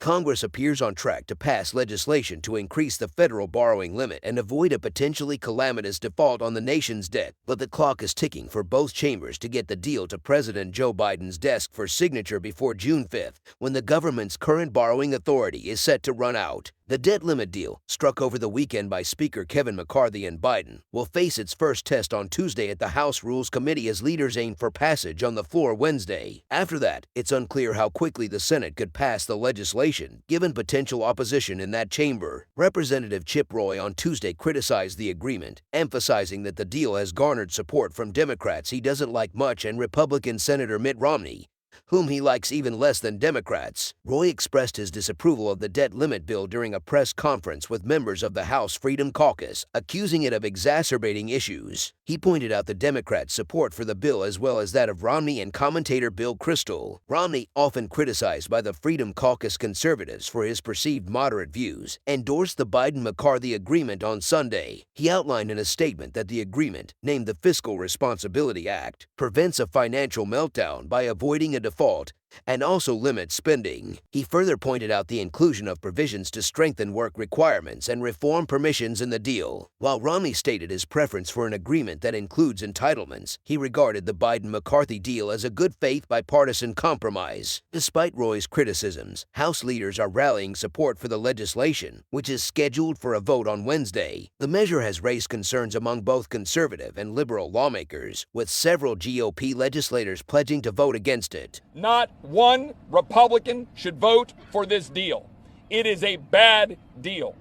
Congress appears on track to pass legislation to increase the federal borrowing limit and avoid a potentially calamitous default on the nation's debt, but the clock is ticking for both chambers to get the deal to President Joe Biden's desk for signature before June 5th, when the government's current borrowing authority is set to run out. The debt limit deal, struck over the weekend by Speaker Kevin McCarthy and Biden, will face its first test on Tuesday at the House Rules Committee as leaders aim for passage on the floor Wednesday. After that, it's unclear how quickly the Senate could pass the legislation, given potential opposition in that chamber. Representative Chip Roy on Tuesday criticized the agreement, emphasizing that the deal has garnered support from Democrats he doesn't like much and Republican Senator Mitt Romney, whom he likes even less than Democrats. Roy expressed his disapproval of the debt limit bill during a press conference with members of the House Freedom Caucus, accusing it of exacerbating issues. He pointed out the Democrats' support for the bill as well as that of Romney and commentator Bill Kristol. Romney, often criticized by the Freedom Caucus conservatives for his perceived moderate views, endorsed the Biden-McCarthy agreement on Sunday. He outlined in a statement that the agreement, named the Fiscal Responsibility Act, prevents a financial meltdown by avoiding a default and also limits spending. He further pointed out the inclusion of provisions to strengthen work requirements and reform permissions in the deal. While Romney stated his preference for an agreement that includes entitlements, he regarded the Biden-McCarthy deal as a good-faith bipartisan compromise. Despite Roy's criticisms, House leaders are rallying support for the legislation, which is scheduled for a vote on Wednesday. The measure has raised concerns among both conservative and liberal lawmakers, with several GOP legislators pledging to vote against it. Not one Republican should vote for this deal. It is a bad deal.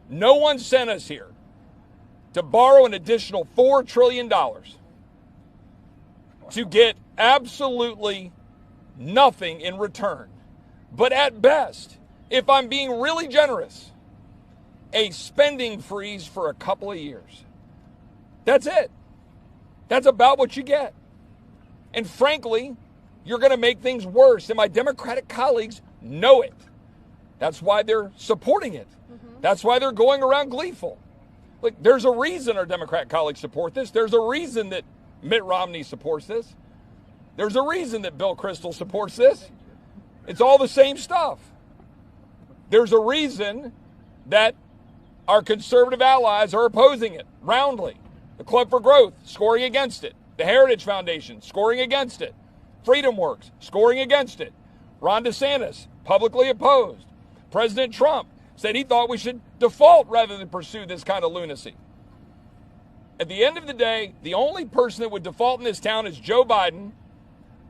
No one sent us here to borrow an additional $4 trillion to get absolutely nothing in return. But at best, if I'm being really generous, a spending freeze for a couple of years. That's it. That's about what you get. And frankly, you're going to make things worse, and my Democratic colleagues know it. That's why they're supporting it. That's why they're going around gleeful. Look, there's a reason our Democrat colleagues support this. There's a reason that Mitt Romney supports this. There's a reason that Bill Kristol supports this. It's all the same stuff. There's a reason that our conservative allies are opposing it roundly. The Club for Growth, scoring against it. The Heritage Foundation, scoring against it. Freedom Works, scoring against it. Ron DeSantis, publicly opposed. President Trump said he thought we should default rather than pursue this kind of lunacy. At the end of the day, the only person that would default in this town is Joe Biden,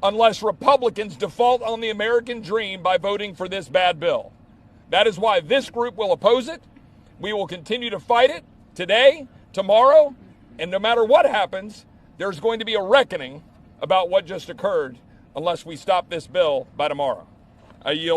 unless Republicans default on the American dream by voting for this bad bill. That is why this group will oppose it. We will continue to fight it today, tomorrow, and no matter what happens, there's going to be a reckoning about what just occurred unless we stop this bill by tomorrow. I yield.